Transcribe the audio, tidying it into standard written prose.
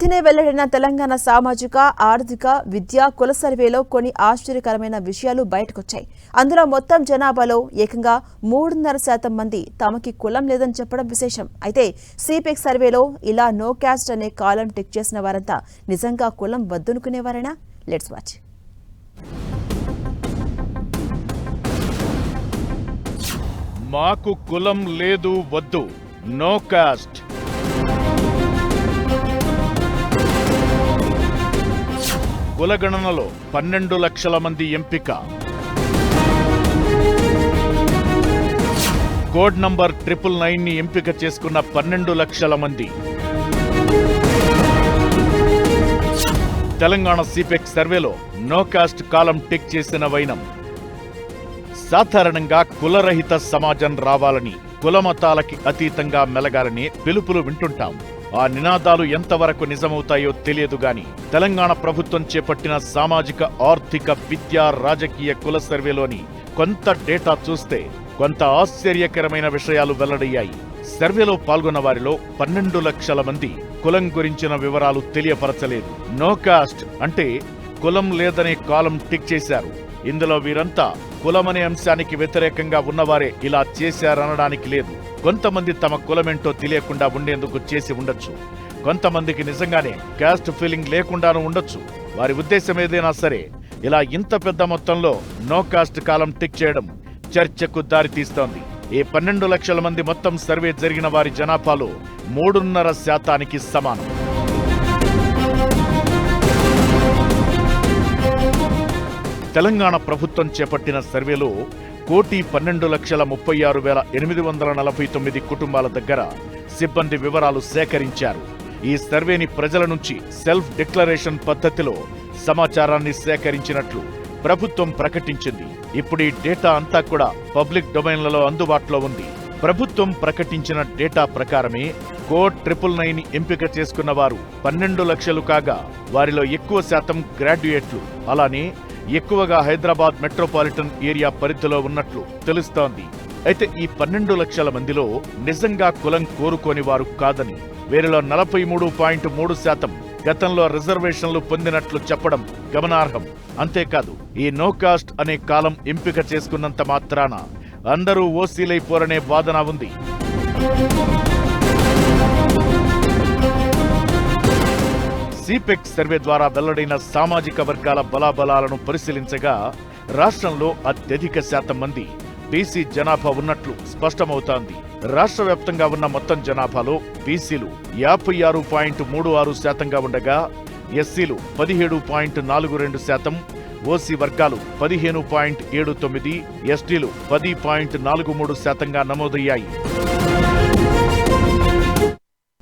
తినే వెల్లడిన తెలంగాణ సామాజిక ఆర్థిక విద్యా కుల సర్వేలో కొన్ని ఆశ్చర్యకరమైన విషయాలు బయటకొచ్చాయి. అందులో మొత్తం జనాభాలో ఏకంగా 3.5% మంది తమకి కులం లేదని చెప్పడం విశేషం. అయితే సిపెక్ సర్వేలో ఇలా నో క్యాస్ట్ అనే కాలం టిక్ చేసిన వారంతా నిజంగా కులం వద్దనుకునేవారేనా? Let's watch. మాకు కులం లేదు వద్దు, నో కాస్ట్. కులగణనలో 12 లక్షల మంది ఎంపిక. కోడ్ నంబర్ 999ని ఎంపిక చేసుకున్న 12 లక్షల మంది. తెలంగాణ సిపెక్ సర్వేలో నో కాస్ట్ కాలం టిక్ చేసిన వైనం. సాధారణంగా కులరహిత సమాజం రావాలని, కులమతాలకి అతీతంగా మెలగాలని పిలుపులు వింటుంటాం. ఆ నినాదాలు ఎంతవరకు నిజమవుతాయో తెలియదు గాని తెలంగాణ ప్రభుత్వం చేపట్టిన సామాజిక ఆర్థిక విద్యా రాజకీయ కుల సర్వేలోని కొంత డేటా చూస్తే కొంత ఆశ్చర్యకరమైన విషయాలు వెల్లడయ్యాయి. సర్వేలో పాల్గొన్న వారిలో 12 లక్షల మంది కులం గురించిన వివరాలు తెలియపరచలేదు. నో కాస్ట్ అంటే కులం లేదనే కాలం టిక్ చేశారు. ఇందులో వీరంతా కులమనే అంశానికి వ్యతిరేకంగా ఉన్నవారే ఇలా చేశారనడానికి లేదు. కొంతమంది తమ కులమేంటో తెలియకుండా ఉండేందుకు చేసి ఉండొచ్చు. కొంతమందికి నిజంగానే కాస్ట్ ఫీలింగ్ లేకుండానూ ఉండొచ్చు. వారి ఉద్దేశం ఏదైనా సరే ఇలా ఇంత పెద్ద మొత్తంలో నో కాస్ట్ కాలం టిక్ చేయడం చర్చకు దారితీస్తోంది. ఈ 12 లక్షల మంది మొత్తం సర్వే జరిగిన వారి జనాభాలో 3.5% సమానం. తెలంగాణ ప్రభుత్వం చేపట్టిన సర్వేలో 1,12,36,849 కుటుంబాల దగ్గర సిబ్బంది వివరాలు సేకరించారు. ఈ సర్వేని ప్రజల నుంచి సెల్ఫ్ డిక్లరేషన్ పద్ధతిలో సమాచారాన్ని సేకరించినట్లు ప్రభుత్వం ప్రకటించింది. ఇప్పుడు ఈ డేటా అంతా కూడా పబ్లిక్ డొమైన్లలో అందుబాటులో ఉంది. ప్రభుత్వం ప్రకటించిన డేటా ప్రకారమే కోడ్ 999ని ఎంపిక చేసుకున్న వారు 12 లక్షలు కాగా వారిలో ఎక్కువ శాతం గ్రాడ్యుయేట్లు, అలానే ఎక్కువగా హైదరాబాద్ మెట్రోపాలిటన్ ఏరియా పరిధిలో ఉన్నట్లు తెలుస్తోంది. అయితే ఈ 12 లక్షల మందిలో నిజంగా కులం కోరుకోని వారు కాదని, వీరిలో 43.3% గతంలో రిజర్వేషన్లు పొందినట్లు చెప్పడం గమనార్హం. అంతేకాదు ఈ నో కాస్ట్ అనే కాలం ఎంపిక చేసుకున్నంత మాత్రాన అందరూ ఓసీలైపోరనే వాదన ఉంది. సిపెక్ సర్వే ద్వారా వెల్లడైన సామాజిక వర్గాల బలాబలాలను పరిశీలించగా రాష్ట్రంలో అత్యధిక శాతం మంది బీసీ జనాభా ఉన్నట్లు స్పష్టమవుతోంది. రాష్ట్ర వ్యాప్తంగా ఉన్న మొత్తం జనాభాలో బీసీలు 56.36% ఉండగా ఎస్సీలు 17.42%, ఓసీ వర్గాలు 15.79%, ఎస్టీలు 10.43% నమోదయ్యాయి.